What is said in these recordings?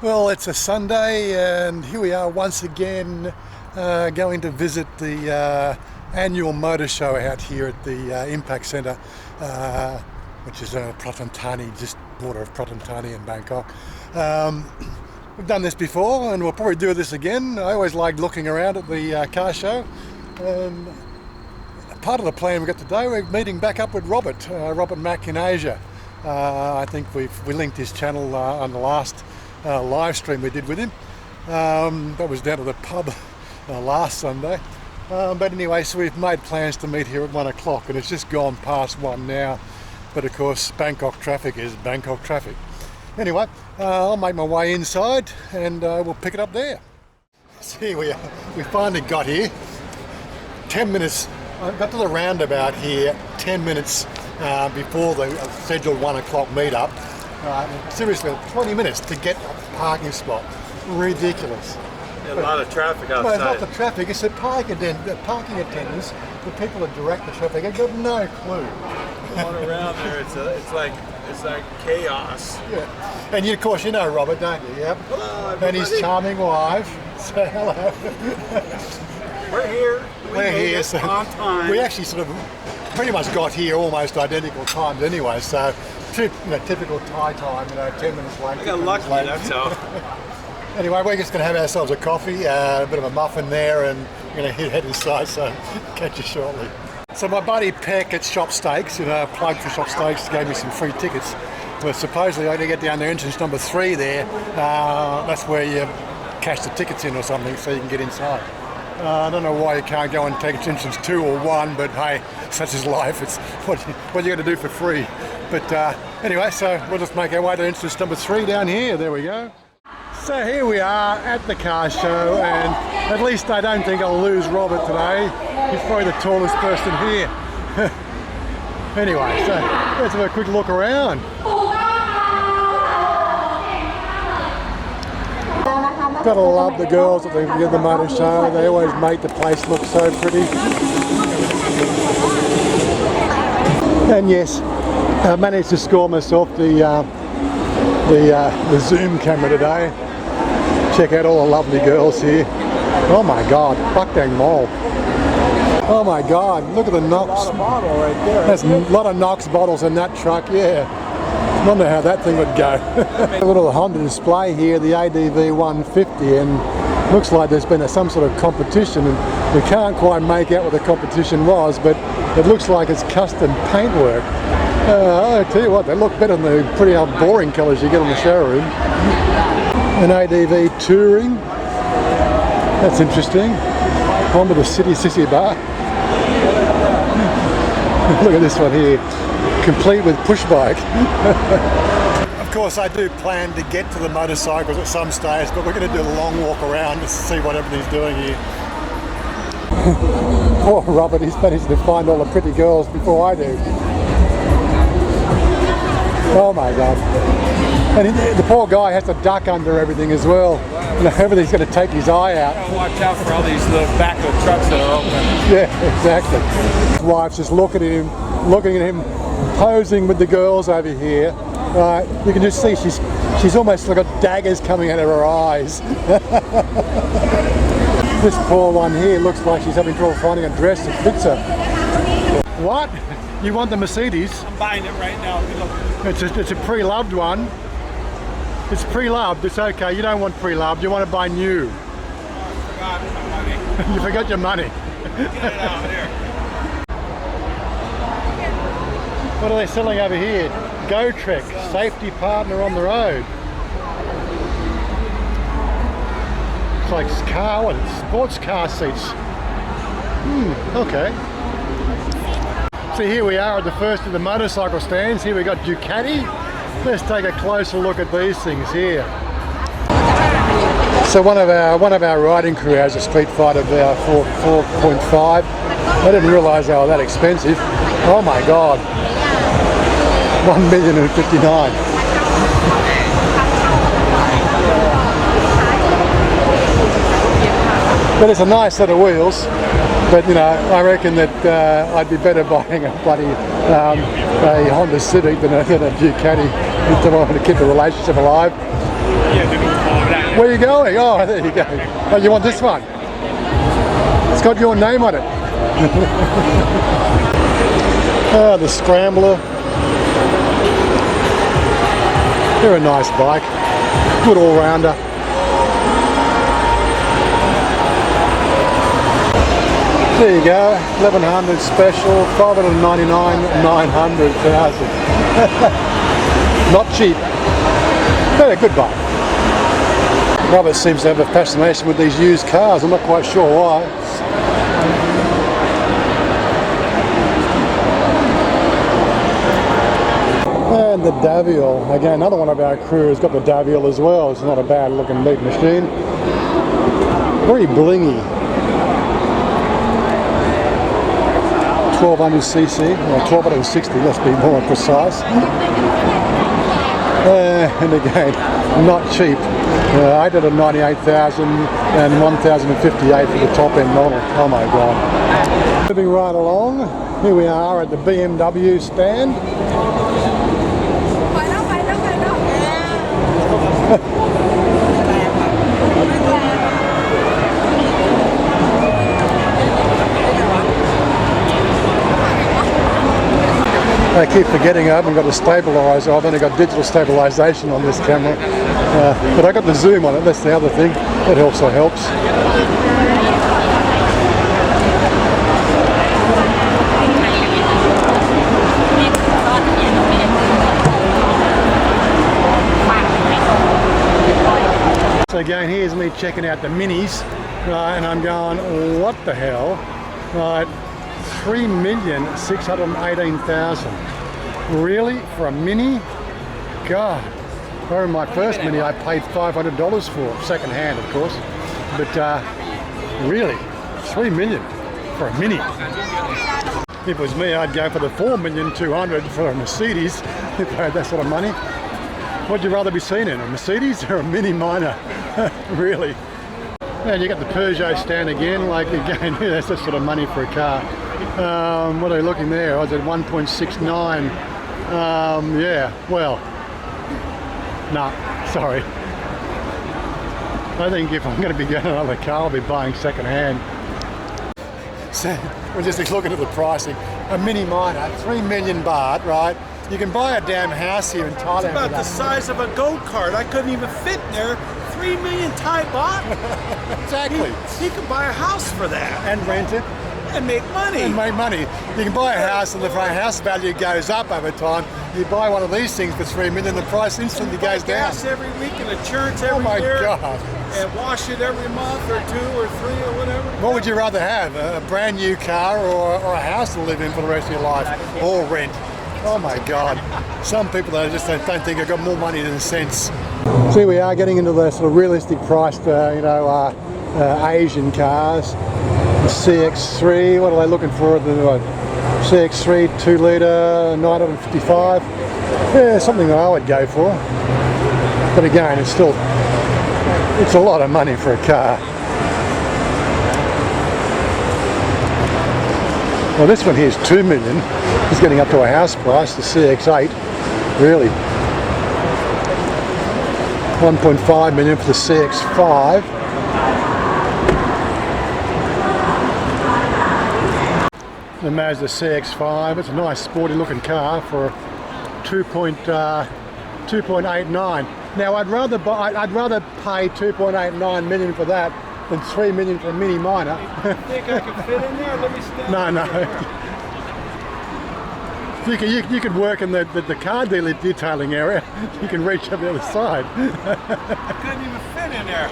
Well, it's a Sunday and here we are once again going to visit the annual motor show out here at the Impact Centre, which is Thani, just border of Thani in Bangkok. We've done this before and we'll probably do this again. I always like looking around at the car show. Part of the plan we've got today, we're meeting back up with Robert Mack in Asia. I think we linked his channel on the last live stream we did with him. That was down to the pub last Sunday. But anyway, so we've made plans to meet here at 1 o'clock and it's just gone past 1 now. But of course, Bangkok traffic is Bangkok traffic. Anyway, I'll make my way inside and we'll pick it up there. So here we are. We finally got here. 10 minutes. I got to the roundabout here 10 minutes before the scheduled 1 o'clock meetup. Seriously, 20 minutes to get a parking spot. Ridiculous. A lot of traffic outside. No, it's not the traffic, it's the parking attendants, the people that direct the traffic. They've got no clue. Going around there, it's like chaos. Yeah. And of course you know Robert, don't you? Yep. Hello, and his charming wife. Say hello. We're here. We're here. So on time. we actually sort of pretty much got here almost identical times anyway. So typical Thai time, 10 minutes late. I got lucky, that's all. Anyway, we're just going to have ourselves a coffee, a bit of a muffin there, and we're going to head inside, so catch you shortly. So my buddy Peck at Shop Steaks, plug for Shop Steaks, gave me some free tickets. But supposedly I got to get down there, entrance number 3 there. That's where you cash the tickets in or something so you can get inside. I don't know why you can't go and take entrance 2 or 1, but hey, such is life. It's what you got to do for free. But anyway, so we'll just make our way to entrance number 3 down here. There we go. So here we are at the car show, and at least I don't think I'll lose Robert today. He's probably the tallest person here. Anyway, so let's have a quick look around. Gotta love the girls at the motor show. They always make the place look so pretty. And yes, I managed to score myself the zoom camera today. Check out all the lovely girls here. Oh my God, Bakdang Mall. Oh my God, look at the Knox. There's a lot of Knox bottles in that truck, yeah. Wonder how that thing would go. A little Honda display here, the ADV 150, and looks like there's been some sort of competition, and we can't quite make out what the competition was, but it looks like it's custom paintwork. I tell you what, they look better than the pretty boring colours you get on the showroom. An ADV touring, that's interesting. Onto the City Sissy Bar. Look at this one here, complete with push bike. Of course I do plan to get to the motorcycles at some stage, but we're going to do a long walk around just to see what everything's doing here. Poor Robert, he's managed to find all the pretty girls before I do. Oh my God. And the poor guy has to duck under everything as well. Everything's going to take his eye out. Watch out for all these little back of trucks that are open. Yeah, exactly. His wife's just looking at him, posing with the girls over here. You can just see she's almost got daggers coming out of her eyes. This poor one here looks like she's having trouble finding a dress that fits her. What? You want the Mercedes? I'm buying it right now. It's a pre-loved one. It's pre-loved, it's okay. You don't want pre-loved, you want to buy new. I forgot my money. You forgot your money. Get it out here. What are they selling over here? Go Trek, safety partner on the road. It's like sports car seats. Okay. So here we are at the first of the motorcycle stands. Here we got Ducati. Let's take a closer look at these things here. So one of our riding crew has a Street Fighter 4.5. I didn't realise they were that expensive. Oh my God, $1,059,000. But it's a nice set of wheels. But I reckon that I'd be better buying a bloody a Honda Civic than a Ducati if I want to keep the relationship alive. Yeah, Where are you going? Oh, there you go. Oh, you want this one? It's got your name on it. Oh, the Scrambler. They're a nice bike. Good all-rounder. There you go, 1100 special, 599, 900,000. Not cheap. But a good bike. Robert seems to have a fascination with these used cars. I'm not quite sure why. And the Daviel. Again, another one of our crew has got the Daviel as well. It's not a bad looking neat machine. Very blingy. 1200cc, or 1260, let's be more precise. And again, not cheap. 898,000 and 1,058 for the top end model. Oh my god. Moving right along, here we are at the BMW stand. I keep forgetting I haven't got a stabiliser. I've only got digital stabilisation on this camera. But I got the zoom on it, that's the other thing. That also helps. So again, here's me checking out the minis, right, and I'm going, what the hell? Right, 3,618,000. Really? For a mini? God. I remember my first mini I paid $500 for, second hand of course. But really, 3 million for a mini. If it was me, I'd go for the 4,200,000 for a Mercedes if I had that sort of money. What'd you rather be seen in, a Mercedes or a Mini Minor? Really. And you got the Peugeot stand again, like again, that's that sort of money for a car. What are we looking there? I was at 1.69. Yeah, well, no, sorry. I think if I'm going to be getting another car, I'll be buying second hand. So we're just looking at the pricing. A Mini Minor, 3 million baht, right? You can buy a damn house here in Thailand. It's about the size of a go-kart. I couldn't even fit in there. 3 million Thai baht? Exactly. He could buy a house for that. And rent it. And make money. And make money. You can buy a house and the house value goes up over time. You buy one of these things for 3 million, the price instantly goes down. Gas every week and insurance every year. Oh my God. And wash it every month or 2 or 3 or whatever. What would you rather have? A brand new car or a house to live in for the rest of your life? Or rent? Oh my God. Some people that just don't think I've got more money than sense. So here we are getting into the sort of realistic priced, Asian cars. The CX-3, what are they looking for? The CX-3 2 litre, 955. Yeah, something that I would go for. But again, it's a lot of money for a car. Well, this one here is 2 million. It's getting up to a house price, the CX-8, really. 1.5 million for the CX-5. The Mazda CX-5, it's a nice sporty looking car for 2.89. Now I'd rather pay 2.89 million for that than 3 million for a Mini Minor. You think I can fit in there? Let me stand. No. You could work in the car dealer detailing area. You can reach up the other side. I couldn't even fit in there.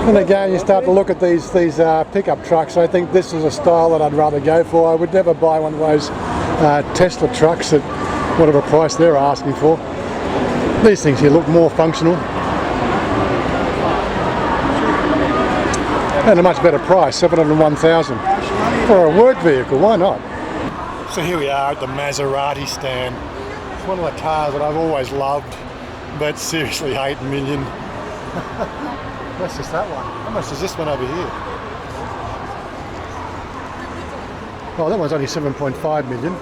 And again, you start to look at these pickup trucks. I think this is a style that I'd rather go for. I would never buy one of those Tesla trucks at whatever price they're asking for. These things here look more functional. And a much better price, 701,000 for a work vehicle. Why not? So here we are at the Maserati stand. It's one of the cars that I've always loved, but seriously, 8 million. That's just that one. How much is this one over here? Oh, that one's only 7.5 million.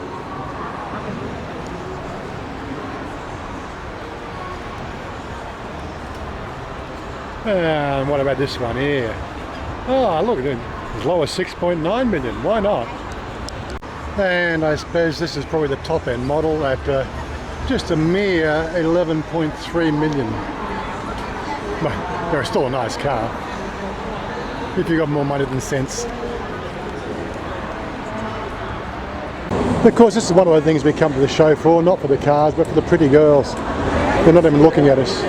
And what about this one here? Oh, look at it, as low as 6.9 million, why not? And I suppose this is probably the top end model at just a mere 11.3 million. But they're still a nice car, if you got more money than sense. Of course, this is one of the things we come to the show for, not for the cars, but for the pretty girls. They're not even looking at us.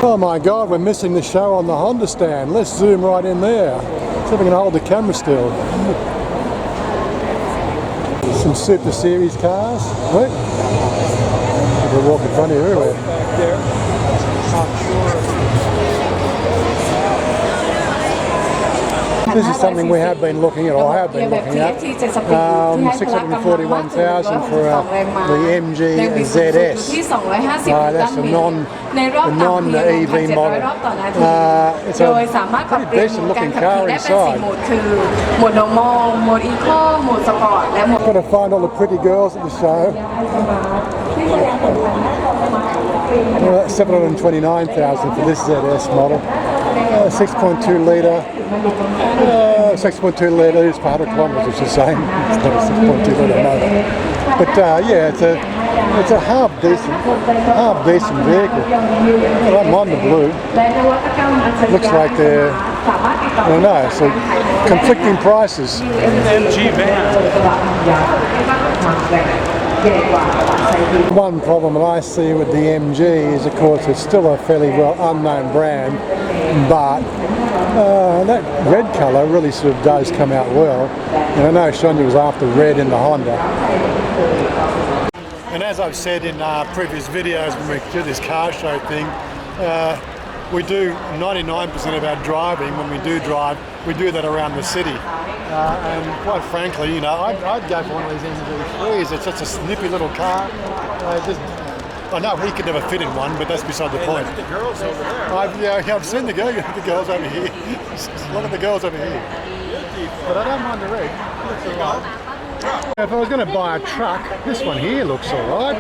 Oh my God, we're missing the show on the Honda stand. Let's zoom right in there. See if we can hold the camera still. Some Super Series cars. Wait. We'll walk in front of you everywhere. This is something we have been looking at, or I have been looking at. 641,000 for the MG ZS. That's a non-EV model. It's a pretty decent looking car inside. Got to find all the pretty girls at the show. 729,000 for this ZS model. 6.2 litre. 6.2 litres per 100 kilometres, which is the same. It's not a 6.2 litre motor. But yeah, it's a half decent vehicle. I don't mind the blue. Looks like they're, I don't know, so conflicting prices. MG One problem that I see with the MG is, of course, it's still a fairly well unknown brand, but that red colour really sort of does come out well. And I know Chanya was after red in the Honda. And as I've said in previous videos when we do this car show thing, we do 99% of our driving, when we do drive, we do that around the city. And quite frankly, you know, I'd go for one of these MG3s. It's such a snippy little car. I know he could never fit in one, but that's beside the point. Look at the girls over there. I've seen the girls over here. Look at the girls over here. But I don't mind the red. Looks alright. If I was going to buy a truck, this one here looks alright.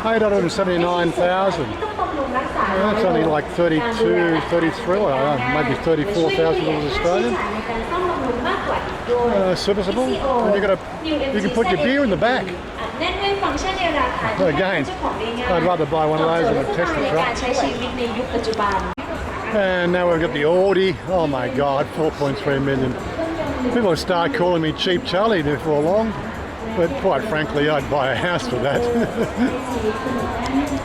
879,000. That's only like 32, 33, maybe 34,000 Australian. Serviceable, and you can put your beer in the back. Again, I'd rather buy one of those than a Tesla truck. And now we've got the Audi. Oh my God, 4.3 million. People will start calling me Cheap Charlie before long, but quite frankly, I'd buy a house for that.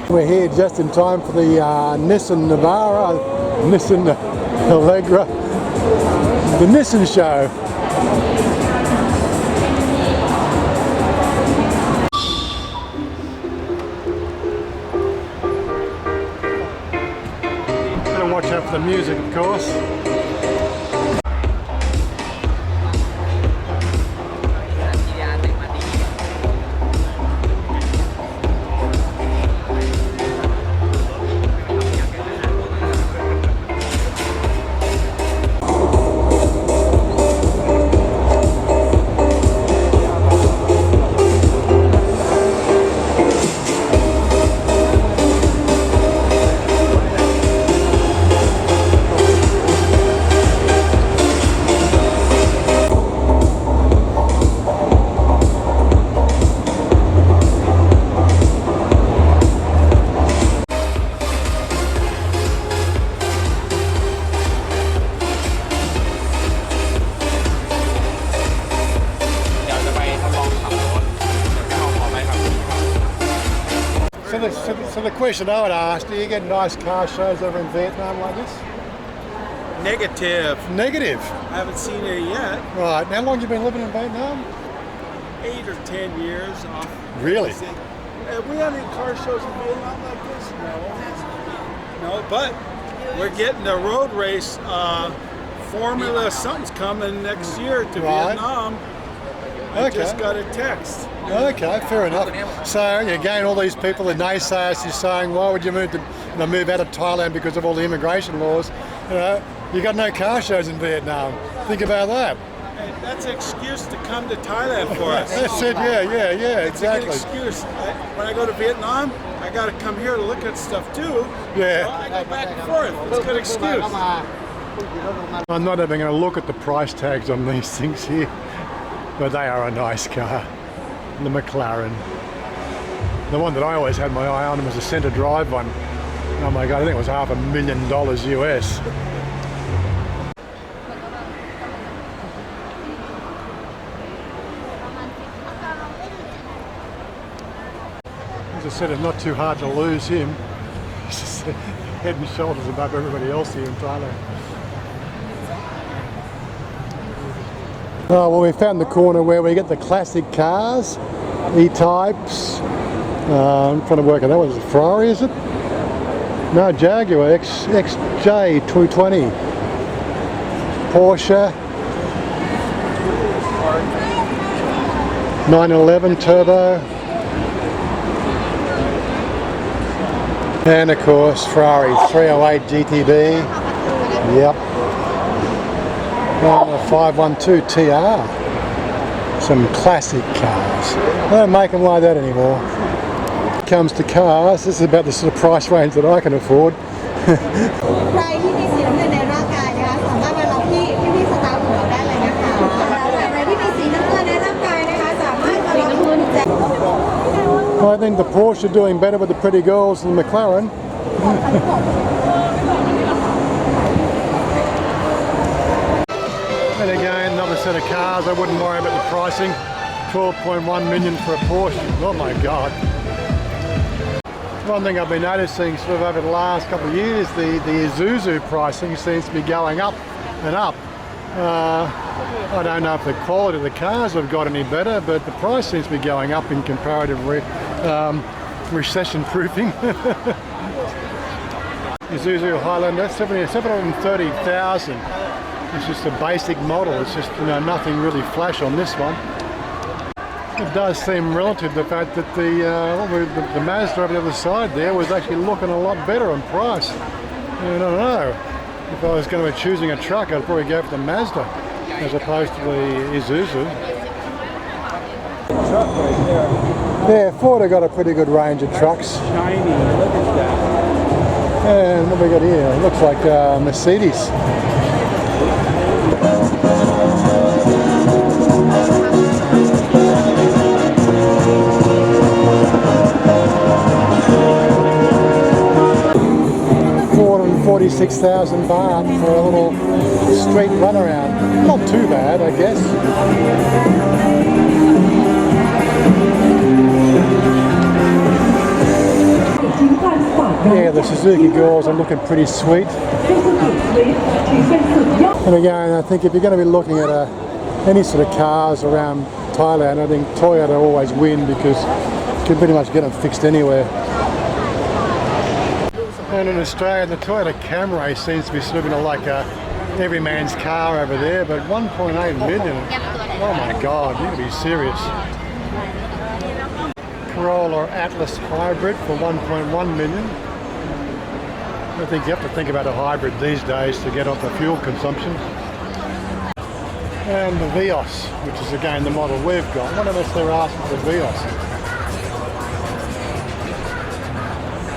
We're here just in time for the Nissan Navara, Nissan Allegra, the Nissan show. Better watch out for the music, of course. So the question I would ask, do you get nice car shows over in Vietnam like this? Negative. Negative? I haven't seen it yet. Right, how long have you been living in Vietnam? 8 or 10 years off. Really? Have we had any car shows in Vietnam like this? No, but we're getting the road race formula. Something's coming next year to Vietnam. I just got a text. Okay, fair enough. So again, all these people, the naysayers, is saying, why would you move out of Thailand because of all the immigration laws? You got no car shows in Vietnam. Think about that. That's an excuse to come to Thailand for us. That's it, yeah, exactly. It's a good excuse. When I go to Vietnam, I got to come here to look at stuff too. Yeah. So I go back and forth. It's a good excuse. I'm not even going to look at the price tags on these things here, but they are a nice car. The McLaren. The one that I always had my eye on was a centre drive one. Oh my God, I think it was $500,000 US. As I said, it's not too hard to lose him. He's just head and shoulders above everybody else here in Thailand. Oh, well, we found the corner where we get the classic cars, E-types. I'm trying to work out that one. Is it Ferrari, is it? No, Jaguar XJ220. Porsche 911 Turbo. And of course Ferrari 308 GTB. Yep. 512 TR. Some classic cars. They don't make them like that anymore. When it comes to cars, this is about the sort of price range that I can afford. I think the Porsche are doing better with the pretty girls than the McLaren. And again, another set of cars, I wouldn't worry about the pricing. 12.1 million for a Porsche. Oh my God. One thing I've been noticing sort of over the last couple of years, the Isuzu pricing seems to be going up and up. I don't know if the quality of the cars have got any better, but the price seems to be going up in comparative recession proofing. Isuzu Highlander, 730,000. It's just a basic model. It's just, you know, nothing really flash on this one. It does seem relative to the fact that the Mazda over the other side there was actually looking a lot better on price. I don't know. If I was going to be choosing a truck, I'd probably go for the Mazda as opposed to the Isuzu. Truck right there. Yeah, Ford have got a pretty good range of trucks. Shiny. Look at that. And what have we got here? It looks like Mercedes. $46,000 baht for a little street runaround. Not too bad, I guess. Yeah, the Suzuki girls are looking pretty sweet. And again, I think if you're going to be looking at any sort of cars around Thailand, I think Toyota always win because you can pretty much get them fixed anywhere. And in Australia, the Toyota Camry seems to be sort of like every man's car over there, but 1.8 million. Oh my God, you can be serious. Corolla Atlas Hybrid for 1.1 million. I think you have to think about a hybrid these days to get off the fuel consumption. And the Vios, which is again the model we've got. What else they're asking for the Vios?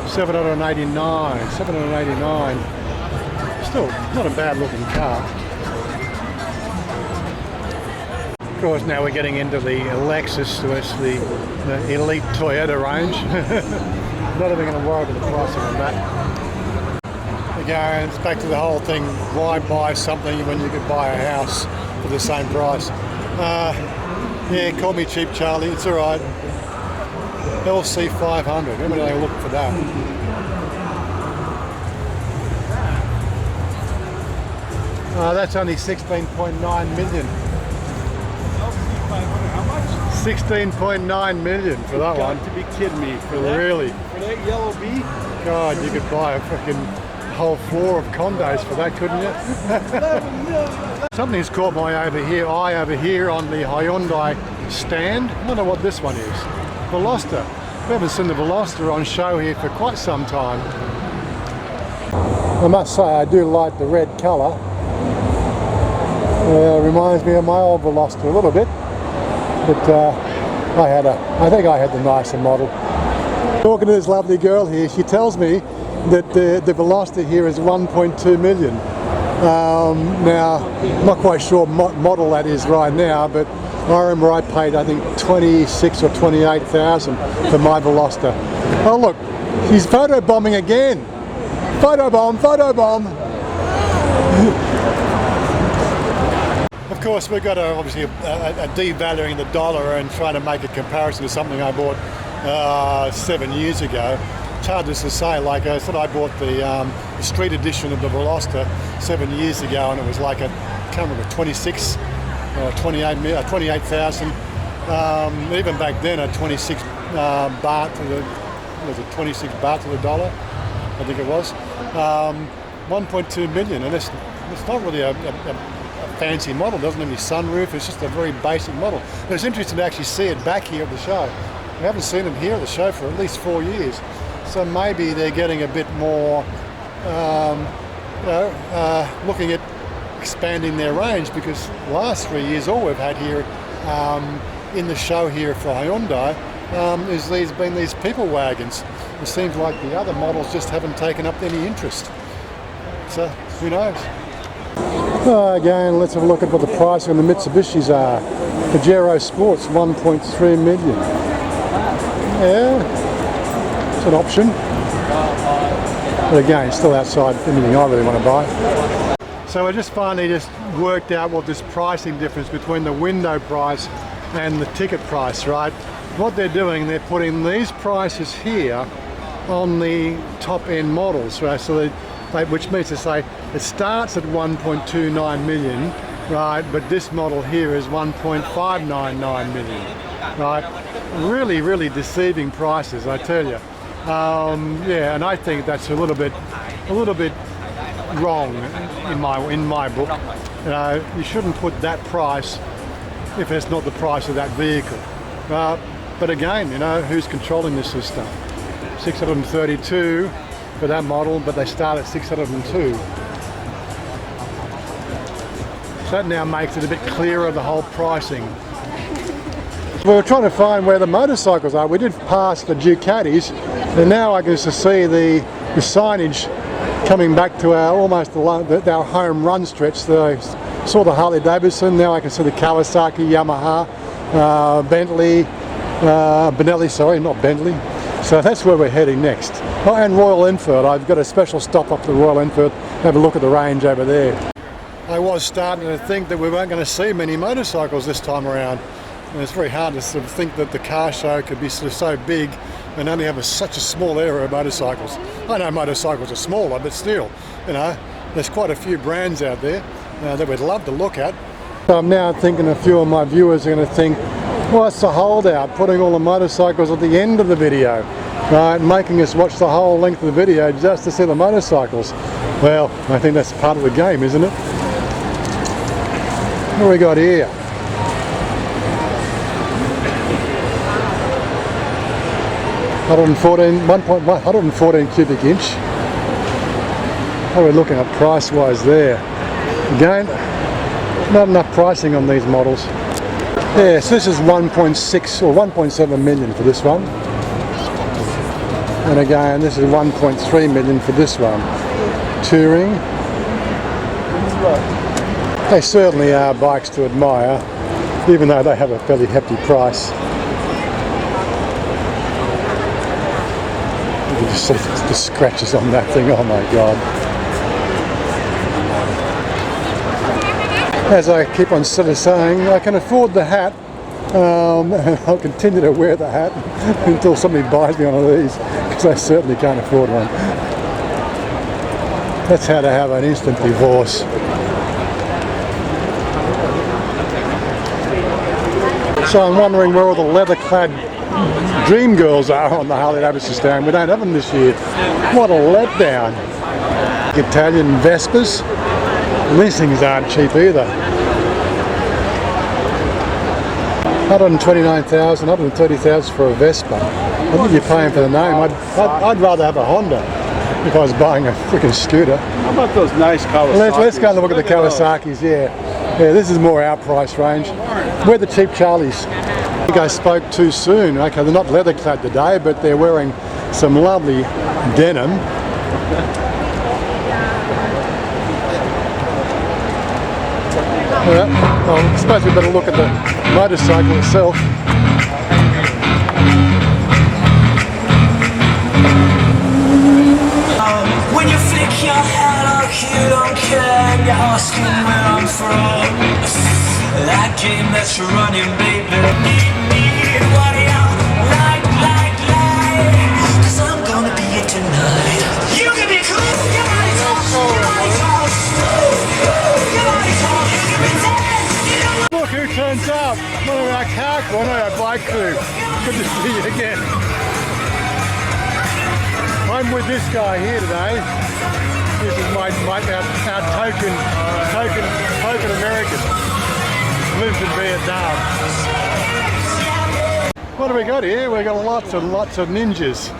789. Still not a bad looking car. Of course, now we're getting into the Lexus, so it's the elite Toyota range. Not even going to worry about the pricing on that. Again, it's back to the whole thing, why buy something when you could buy a house for the same price? Yeah, call me cheap Charlie, it's alright. LC 500, when would they look for that? That's only 16.9 million. How much? 16.9 million for that one. To be kidding me. Really? For that yellow bee? God, you could buy a fucking whole floor of condos for that, couldn't you? Something's caught my eye over here on the Hyundai stand. I wonder what this one is. Veloster. We haven't seen the Veloster on show here for quite some time. I must say I do like the red colour. Reminds me of my old Veloster a little bit, but I think I had the nicer model. Talking to this lovely girl here, she tells me that the Veloster here is 1.2 million. Now, I'm not quite sure what model that is right now, but I remember I paid, I think, 26 or 28,000 for my Veloster. Oh look, she's photobombing again. Photobomb, photobomb. Of course, we've got obviously a devaluing the dollar and trying to make a comparison to something I bought 7 years ago. It's hard just to say. Like I said, I bought the street edition of the Veloster 7 years ago, and it was like I can't remember, 26 or 28,000. Even back then, at 26 baht to the, was it 26 baht to the dollar? I think it was. 1.2 million, and it's not really a fancy model. It doesn't have any sunroof. It's just a very basic model. But it's interesting to actually see it back here at the show. We haven't seen it here at the show for at least 4 years. So maybe they're getting a bit more, looking at expanding their range, because the last 3 years all we've had here in the show here for Hyundai is been these people wagons. It seems like the other models just haven't taken up any interest. So who knows? Again, let's have a look at what the price on the Mitsubishis are. Pajero Sports, 1.3 million. Yeah, it's an option. But again, still outside anything I really want to buy. So I just finally worked out what this pricing difference between the window price and the ticket price, right? What they're doing, they're putting these prices here on the top end models, right? So which means to say it starts at 1.29 million, right? But this model here is 1.599 million, right? Really, really deceiving prices, I tell you. Yeah, and I think that's a little bit wrong in my book. You shouldn't put that price if it's not the price of that vehicle. But again, you know, who's controlling this system? 632 for that model, but they start at 602. So that now makes it a bit clearer, the whole pricing. We were trying to find where the motorcycles are. We did pass the Ducatis, and now I can just see the signage coming back to almost our home run stretch. So I saw the Harley Davidson, now I can see the Kawasaki, Yamaha, Bentley, Benelli, sorry, not Bentley. So that's where we're heading next. Oh, and Royal Enfield. I've got a special stop up to Royal Enfield. Have a look at the range over there. I was starting to think that we weren't going to see many motorcycles this time around. And it's very hard to sort of think that the car show could be sort of so big and only have such a small area of motorcycles. I know motorcycles are smaller, but still, you know, there's quite a few brands out there that we'd love to look at. So I'm now thinking a few of my viewers are going to think, what's the holdout, putting all the motorcycles at the end of the video, right, making us watch the whole length of the video just to see the motorcycles. Well, I think that's part of the game, isn't it? What do we got here? 114 cubic inch. What are we looking at price-wise there? Again, not enough pricing on these models. Yeah, so this is 1.6 or 1.7 million for this one. And again, this is 1.3 million for this one. Touring. They certainly are bikes to admire, even though they have a fairly hefty price. You can just see the scratches on that thing, oh my god. As I keep on sort of saying, I can afford the hat, and I'll continue to wear the hat until somebody buys me one of these, because I certainly can't afford one. That's how to have an instant divorce. So I'm wondering where all the leather-clad dream girls are on the Harley Davidson stand. We don't have them this year. What a letdown. Italian Vespas. These things aren't cheap either. 129,000, 130,000 for a Vespa. I think you're paying for the name. I'd rather have a Honda if I was buying a freaking scooter. How about those nice Kawasaki's? Let's go and look at the Kawasaki's, yeah. Yeah, this is more our price range. We're the cheap Charlies. You guys spoke too soon. Okay, they're not leather clad today, but they're wearing some lovely denim. Well, I suppose we better look at the motorcycle itself. When you flick your head like you don't care, you're asking where I'm from. That game that you're running, baby. What do you like? 'Cause I'm gonna be it tonight. You can be cool, your body's on, your body's on. Your body's on, you can be dead. Look who turns up! One of our car crew, one of our bike crew. Good to see you again. I'm with this guy here today. This is our token American. Lives in Vietnam. What do we got here? We've got lots and lots of ninjas.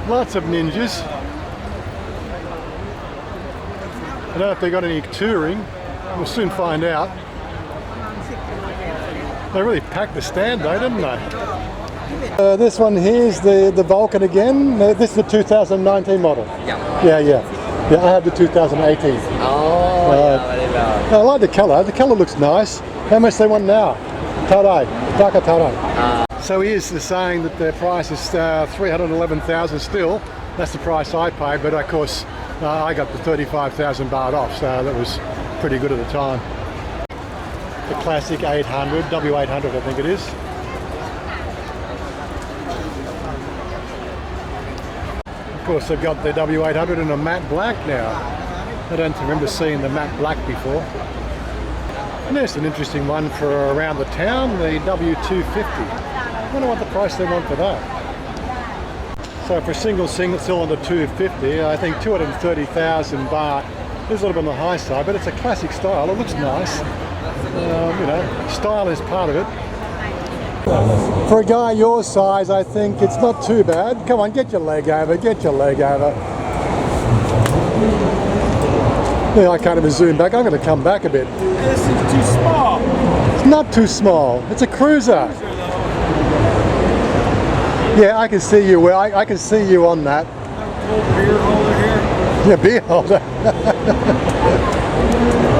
Lots of ninjas. I don't know if they got any touring. We'll soon find out. They really packed the stand though, didn't they? This one here is the Vulcan again. This is the 2019 model. Yeah, I have the 2018. I like the colour. The colour looks nice. How much they want now? Tarai, Taka Tarai. So he is saying that their price is 311,000 still. That's the price I pay, but of course I got the 35,000 baht off, so that was pretty good at the time. The classic 800, W800 I think it is. Of course they've got the W800 in a matte black now. I don't remember seeing the matte black before. And there's an interesting one for around the town, the W250. I wonder what the price they want for that. So for a single cylinder 250, I think 230,000 baht is a little bit on the high side, but it's a classic style. It looks nice. You know, style is part of it. For a guy your size, I think it's not too bad. Come on, get your leg over, get your leg over. Yeah, I can't even zoom back. I'm going to come back a bit. This is too small. It's not too small. It's a cruiser. Yeah, I can see you. I can see you on that. Little beer holder here. Yeah, beer holder.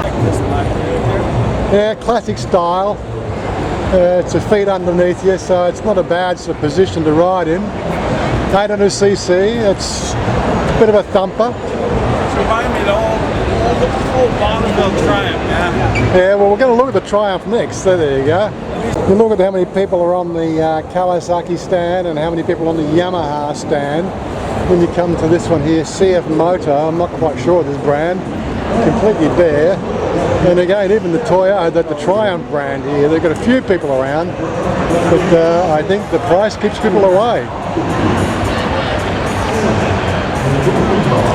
Like this black here. Yeah, classic style. It's a feet underneath you, so it's not a bad sort of position to ride in. 800cc, it's a bit of a thumper. It's reminding me of the old Bonneville Triumph, man. Yeah, well we're going to look at the Triumph next, so there you go. You look at how many people are on the Kawasaki stand and how many people on the Yamaha stand. When you come to this one here, CF Motor, I'm not quite sure of this brand, completely bare. And again, even the the Triumph brand here, they've got a few people around, but I think the price keeps people away.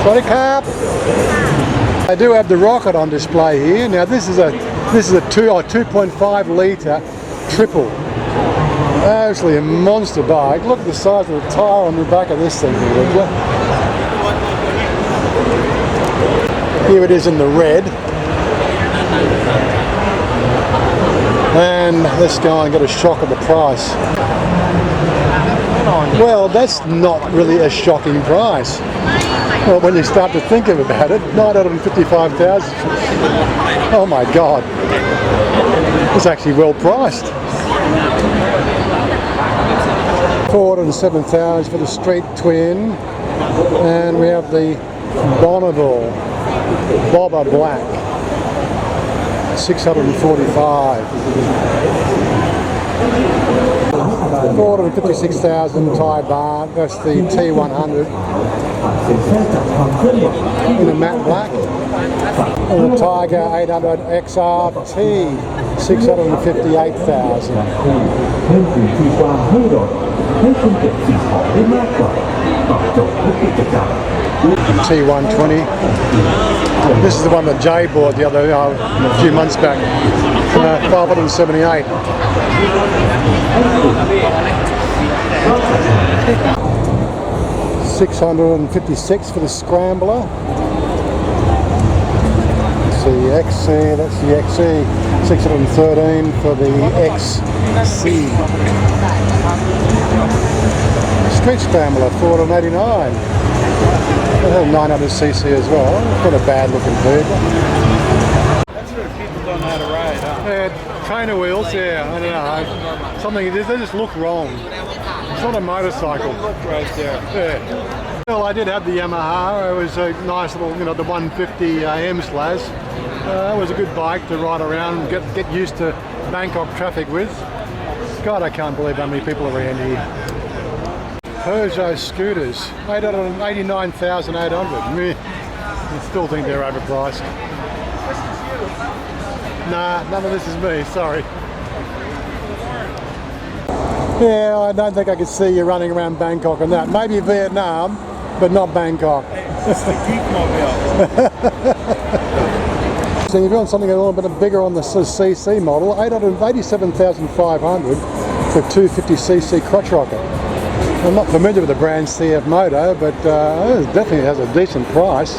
Sorry, Cap. I do have the Rocket on display here. Now this is a 2.5 litre triple. Actually a monster bike. Look at the size of the tyre on the back of this thing here, would you? Here it is in the red. And let's go and get a shock of the price. Well, that's not really a shocking price. Well, when you start to think about it, 955,000. Oh my God. It's actually well priced. 407,000 for the Street Twin. And we have the Bonneville Bobber Black. 645. 456,000 Thai baht. That's the T100 in a matte black. And the Tiger 800 XRT, 658,000. T120. This is the one that Jay bought the other a few months back. 578. $656 for the Scrambler. So the XC, that's the XE, 613 for the XC. Street Scrambler, 489. It had 900cc as well. Not a bad looking vehicle. That's where people don't know how to ride, huh? Yeah, trainer wheels, yeah, I don't know. Something, they just look wrong. It's not a motorcycle. Look right there. Yeah. Well, I did have the Yamaha. It was a nice little, you know, the 150 M/. It was a good bike to ride around and get used to Bangkok traffic with. God, I can't believe how many people are around here. Peugeot scooters, 89,800. Meh. I still think they're overpriced. Nah, none of this is me, sorry. Yeah, I don't think I could see you running around Bangkok on that. Maybe Vietnam, but not Bangkok. It's the geek mobile. So you're doing something a little bit bigger on the CC model, 887,500 for 250cc crotch rocket. I'm not familiar with the brand CF Moto, but it definitely has a decent price.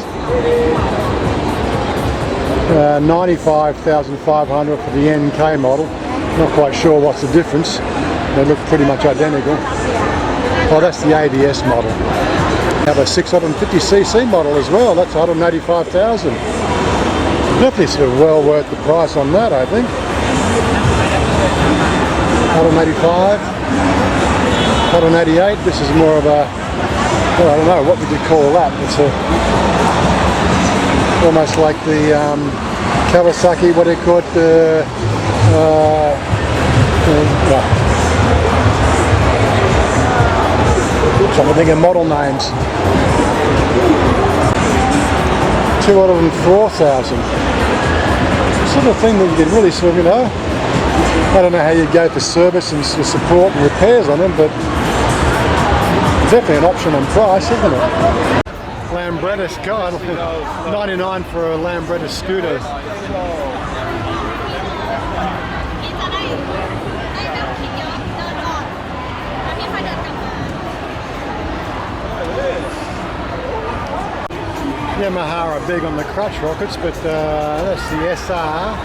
95,500 for the NK model. Not quite sure what's the difference. They look pretty much identical. Oh, that's the ABS model. Have a 650cc model as well. That's 185,000. Definitely sort of well worth the price on that, I think. 185, 188. This is more of a, well, I don't know, what would you call that? It's a almost like the Kawasaki, what do you call it? Trying to think of model names. 204,000. Sort of thing that you can really sort of, you know, I don't know how you'd go for service and support and repairs on them, but definitely an option on price, isn't it? Lambretta, God, 99 for a Lambretta scooter. Yamaha are big on the crutch rockets, but that's the SR.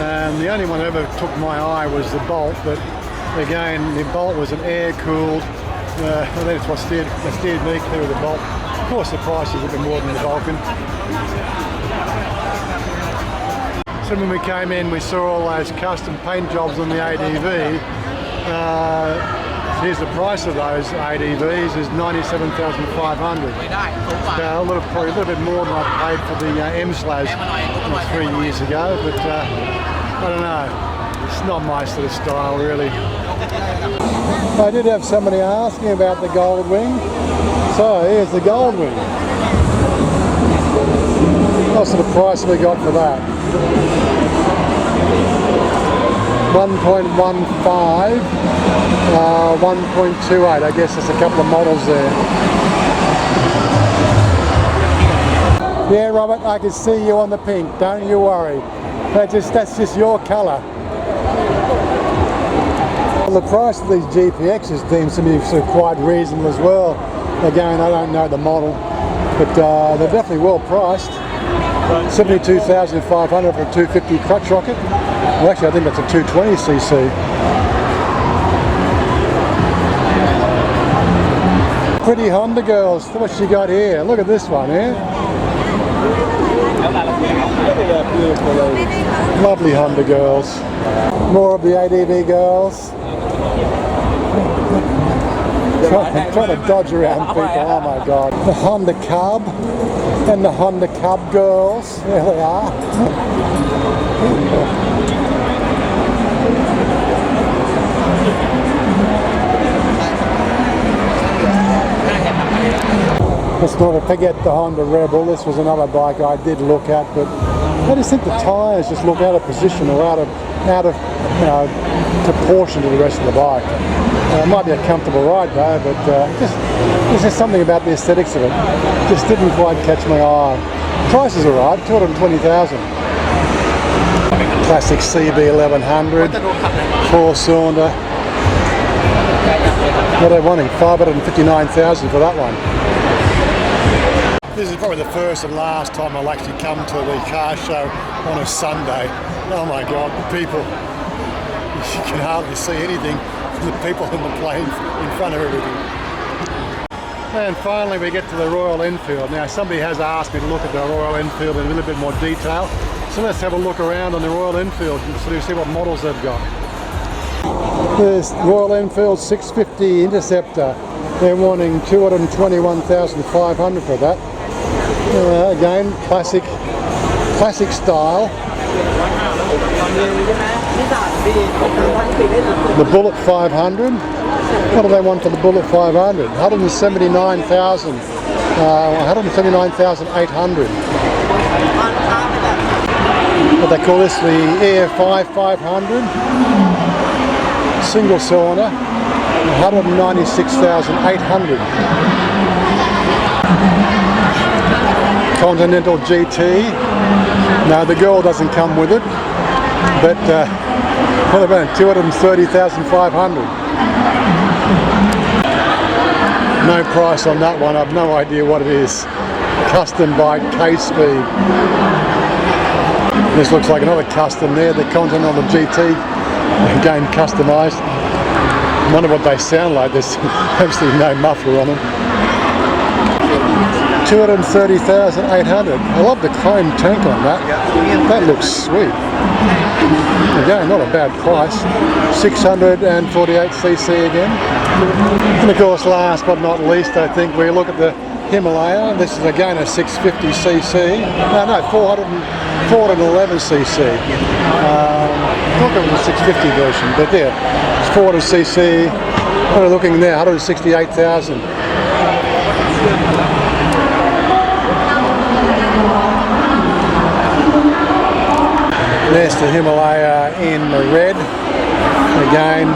And the only one that ever took my eye was the Bolt, but again, the Bolt was an air-cooled. That's what steered me clear of the Bolt. Of course, the price is a bit more than the Vulcan. So when we came in, we saw all those custom paint jobs on the ADV. Here's the price of those ADVs is 97,500. Probably a little bit more than I paid for the M/Slash 3 years ago, but I don't know. It's not my sort of style, really. I did have somebody asking about the Goldwing. So here's the Goldwing. What sort of price we got for that? 1.15, 1.28. I guess there's a couple of models there. Yeah, Robert, I can see you on the pink. Don't you worry. That's just your colour. Well, the price of these GPXs seems to be sort of quite reasonable as well. Again, I don't know the model, but they're definitely well priced. 72,500 for a 250 crutch rocket. Well, actually, I think that's a 220cc. Pretty Honda girls. Look what she got here. Look at this one here. Look at that beautiful lady. Lovely Honda girls. More of the ADV girls. Trying to dodge around people, oh my god. The Honda Cub and the Honda Cub girls. There they are. Let's not forget the Honda Rebel. This was another bike I did look at, but I just think the tyres just look out of position or out of proportion to the rest of the bike. It might be a comfortable ride though, but there's just something about the aesthetics of it. Just didn't quite catch my eye. Price is alright, 220,000. Classic CB1100, 4-cylinder. What are they wanting? 559,000 for that one. This is probably the first and last time I'll actually come to the car show on a Sunday. Oh my God, the people. You can hardly see anything from the people in the plane in front of everything. And finally we get to the Royal Enfield. Now somebody has asked me to look at the Royal Enfield in a little bit more detail. So let's have a look around on the Royal Enfield and sort of see what models they've got. There's Royal Enfield 650 Interceptor. They're wanting $221,500 for that. Again, classic style. The Bullet 500. What do they want for the Bullet 500? 179,800. What they call this, the Air 500. Single cylinder. 196,800. Continental GT. No, the girl doesn't come with it. But what about 230,500? No price on that one. I've no idea what it is. Custom by K-Speed. This looks like another custom there. The Continental GT. Again, customised. I wonder what they sound like. There's absolutely no muffler on them. 230,800. I love the chrome tank on that. That looks sweet. Again, not a bad price. 648cc again. And of course, last but not least, I think we look at the Himalaya. This is again a 650cc. No, 411cc. Not the 650 version, but there, it's 400cc. What are we looking there? 168,000. There's the Himalaya in the red. Again,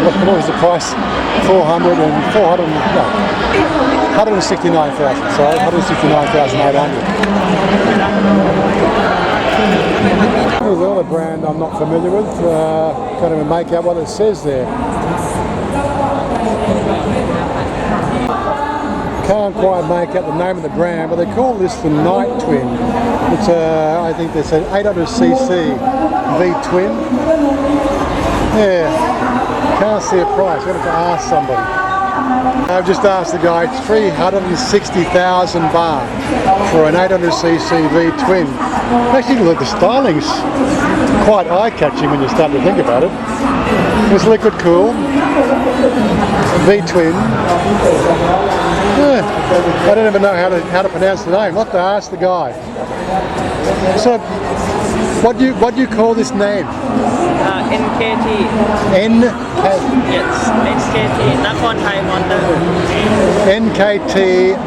what was the price? 169,000. Sorry, 169,800. Here's another brand I'm not familiar with. Can't even make out what it says there. Can't quite make out the name of the brand, but they call this the Night Twin. It's I think it's an 800cc V-twin. Yeah, can't see a price. I'm going to have to ask somebody. I've just asked the guy, it's 360,000 baht for an 800cc V-twin. Actually, look, the styling's quite eye-catching when you start to think about it. It's liquid cool, V-twin. Yeah, I don't even know how to pronounce the name. I'll have to ask the guy. So, what do you call this name? NKT. Yes, NKT, Nakhon Thai Motor. NKT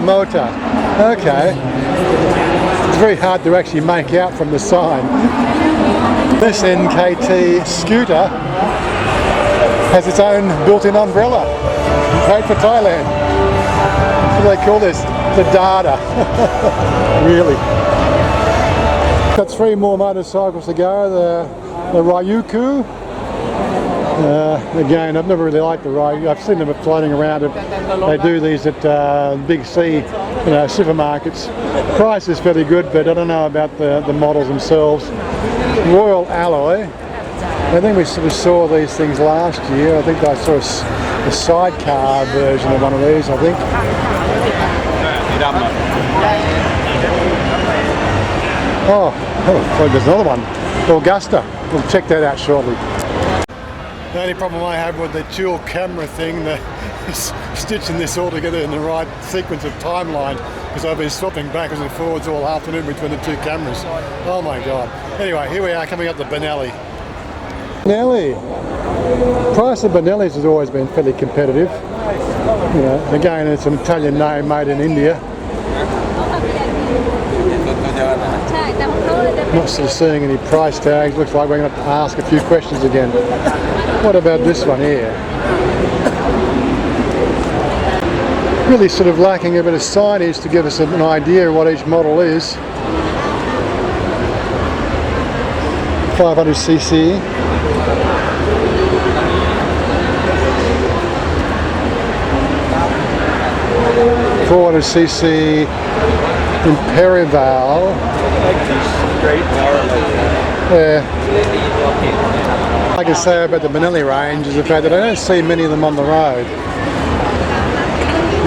Motor. Okay. It's very hard to actually make out from the sign. This NKT scooter has its own built-in umbrella. Great for Thailand. What do they call this? The Dada. Really. Got three more motorcycles to go. The Ryuku. Again, I've never really liked the Ryuku. I've seen them floating around. They do these at Big C, supermarkets. Price is fairly good, but I don't know about the models themselves. Royal Alloy. I think we saw these things last year. I think I saw a sidecar version of one of these, I think. Oh, there's another one. Augusta. We'll check that out shortly. The only problem I have with the dual camera thing, stitching this all together in the right sequence of timeline, because I've been swapping backwards and forwards all afternoon between the two cameras. Oh my God. Anyway, here we are coming up to Benelli. Benelli. Price of Benelli's has always been fairly competitive. Again, it's an Italian name made in India. Not sort of seeing any price tags. Looks like we're going to have to ask a few questions again. What about this one here? Really sort of lacking a bit of signage to give us an idea of what each model is. 500cc. 300cc Aprilla. Like these straight power like that. Yeah. Like I say about the Benelli range is the fact that I don't see many of them on the road.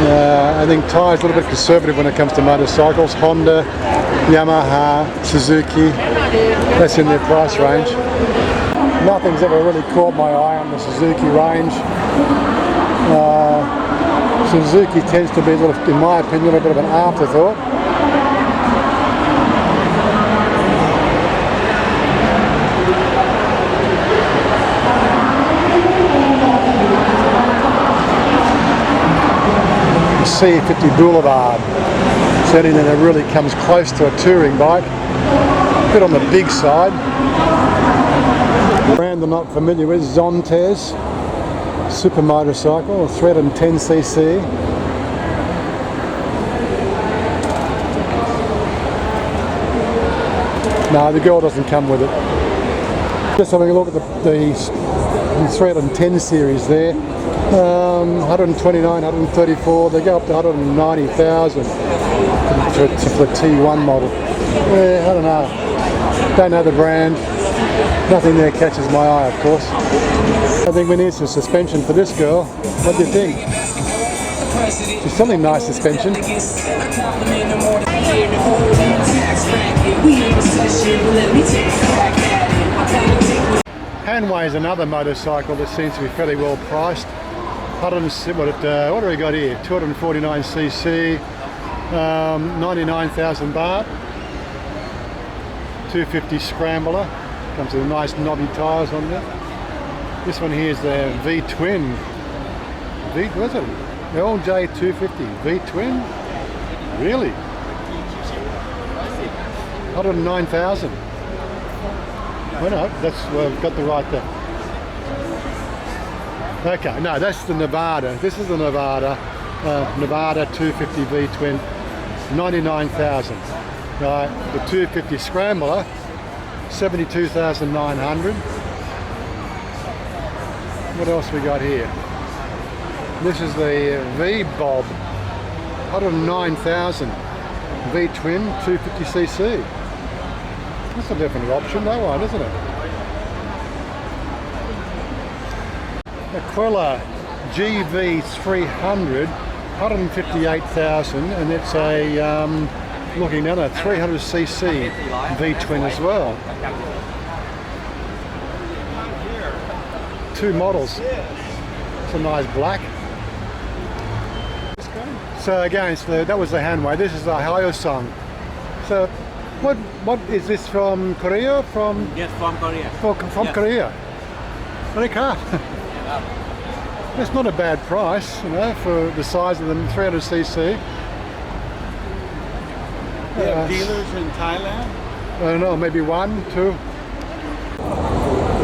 I think Thai's a little bit conservative when it comes to motorcycles. Honda, Yamaha, Suzuki, that's in their price range. Nothing's ever really caught my eye on the Suzuki range. Suzuki tends to be, in my opinion, a bit of an afterthought. C50 Boulevard. It's anything that really comes close to a touring bike. A bit on the big side. Brand I'm not familiar with, Zontes. Super motorcycle, 310cc. No, the girl doesn't come with it. Just having a look at the 310 series there. 129, 134, they go up to 190,000 for the T1 model. Yeah, I don't know. Don't know the brand. Nothing there catches my eye, of course. I think we need some suspension for this girl. What do you think? She's something nice suspension. Hanway is another motorcycle that seems to be fairly well priced. What do we got here? 249cc, 99,000 baht, 250 scrambler. Comes with nice knobby tyres on there. This one here is the V-twin. What's it? The LJ250 V-twin? Really? 109,000. Oh no, we've got the right there. Okay, no, that's the Nevada. This is the Nevada. Nevada 250 V-twin, 99,000. Right, the 250 scrambler, 72,900. What else we got here? This is the V-bob, 109,000. V-twin, 250cc. That's a definite option, that one, isn't it? Aprilla GV300, 158,000, and it's a looking at a 300cc V-twin as well. Two models. It's a nice black. So again, that was the Hanway. This is the Hyosung. So what is this from Korea? Yes, from Korea. From Yes. Korea. Very car. That's not a bad price, you know, for the size of them, 300cc. They have dealers in Thailand? I don't know, maybe 1, 2.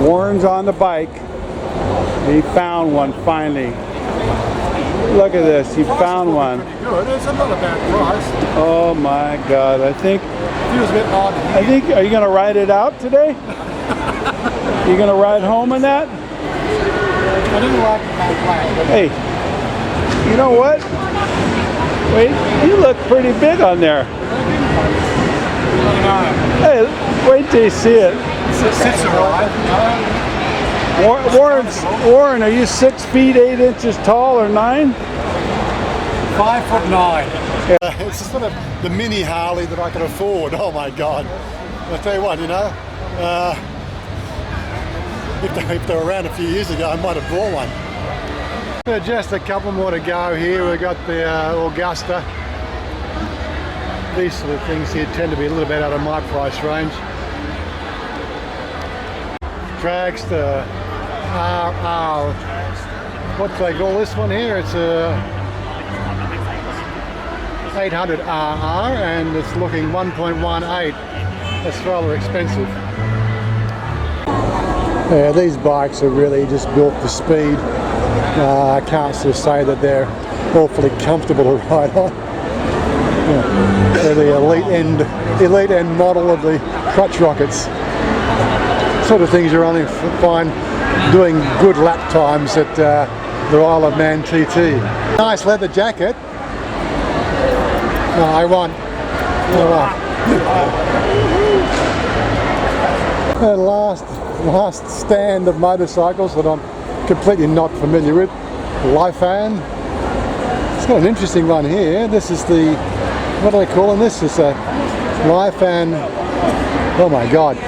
Warren's on the bike. He found one finally. Look at this, he found one. Pretty good. It's not a bad price. Oh my God, I think, Feels a bit odd. are you gonna ride it out today? You gonna ride home in that? I didn't like the black. Hey, you know what? Wait, you look pretty big on there. Hey, wait till you see it. Sits alright. Warren, are you 6 feet 8 inches tall or 9? 5'9". It's sort of the mini Harley that I can afford. Oh my God! I'll tell you what, you know, if they were around a few years ago, I might have bought one. Just a couple more to go here. We've got the Augusta. These sort of things here tend to be a little bit out of my price range. Dragster RR. What do they call this one here? It's a 800 RR and it's looking 1.18. That's rather expensive. Yeah, these bikes are really just built for speed. I can't sort of say that they're awfully comfortable to ride on. Yeah. They're the elite end model of the crutch rockets. Sort of things you only find doing good lap times at the Isle of Man TT. Nice leather jacket. No, I won. And last stand of motorcycles that I'm completely not familiar with, Lifan. It's got an interesting one here. This is the, what are they calling this? It's a Lifan, oh my god,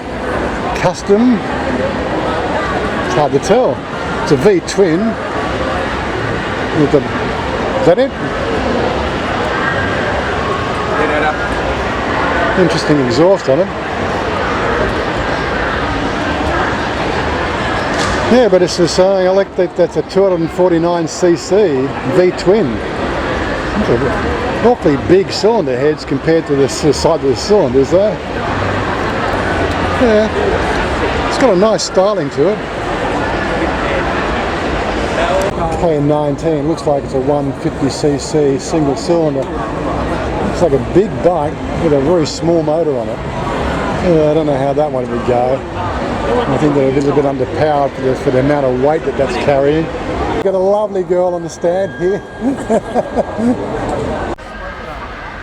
custom. It's hard to tell. It's a V-twin with the, is that it? Interesting exhaust on it. Yeah, but it's the same. I like that's a 249cc V-twin. Awfully big cylinder heads compared to the size of the cylinders there. Yeah, it's got a nice styling to it. K19, looks like it's a 150cc single cylinder. It's like a big bike with a very small motor on it. I don't know how that one would go. I think they're a little bit underpowered for the amount of weight that's carrying. We've got a lovely girl on the stand here.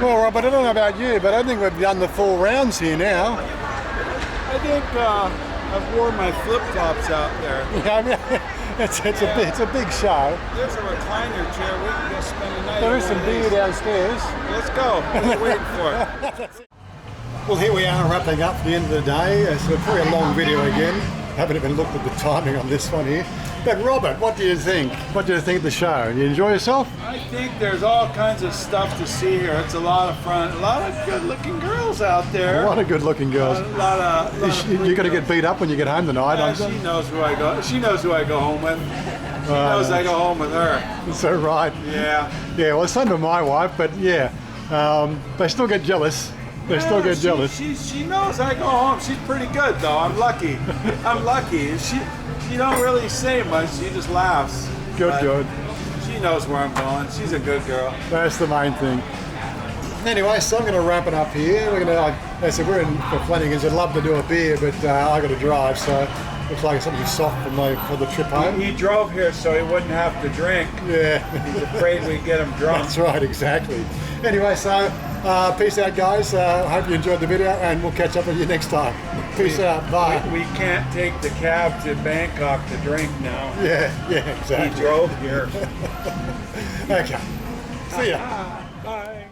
Well, Robert, I don't know about you, but I think we've done the full rounds here now. I think I've worn my flip-flops out there. Yeah, I mean, it's a big show. There's a recliner chair. We can go spend the night. There is some beer downstairs. Let's go. What are you waiting for? Well, here we are wrapping up the end of the day. It's a very long video again. Haven't even looked at the timing on this one here. But Robert, what do you think? What do you think of the show? You enjoy yourself? I think there's all kinds of stuff to see here. It's a lot of fun. A lot of good-looking girls out there. A lot of good-looking girls. You're going to get beat up when you get home tonight. She knows who I go. She knows who I go home with. She knows I go home with her. So right. Yeah. Yeah. Well, same to my wife, but yeah, they still get jealous. They still get jealous. She knows I go home. She's pretty good though. I'm lucky. I'm lucky. And she don't really say much. She just laughs. Good. She knows where I'm going. She's a good girl. That's the main thing. Anyway, so I'm going to wrap it up here. We're going to, like I said, we're in for Flanagan's. I'd love to do a beer, but I got to drive, so looks like something soft for the trip home. He drove here so he wouldn't have to drink. Yeah. He's afraid we'd get him drunk. That's right, exactly. Anyway, so peace out, guys. Hope you enjoyed the video, and we'll catch up with you next time. Peace out. Bye. We can't take the cab to Bangkok to drink now. Yeah, exactly. He drove here. Okay. See ya. Bye.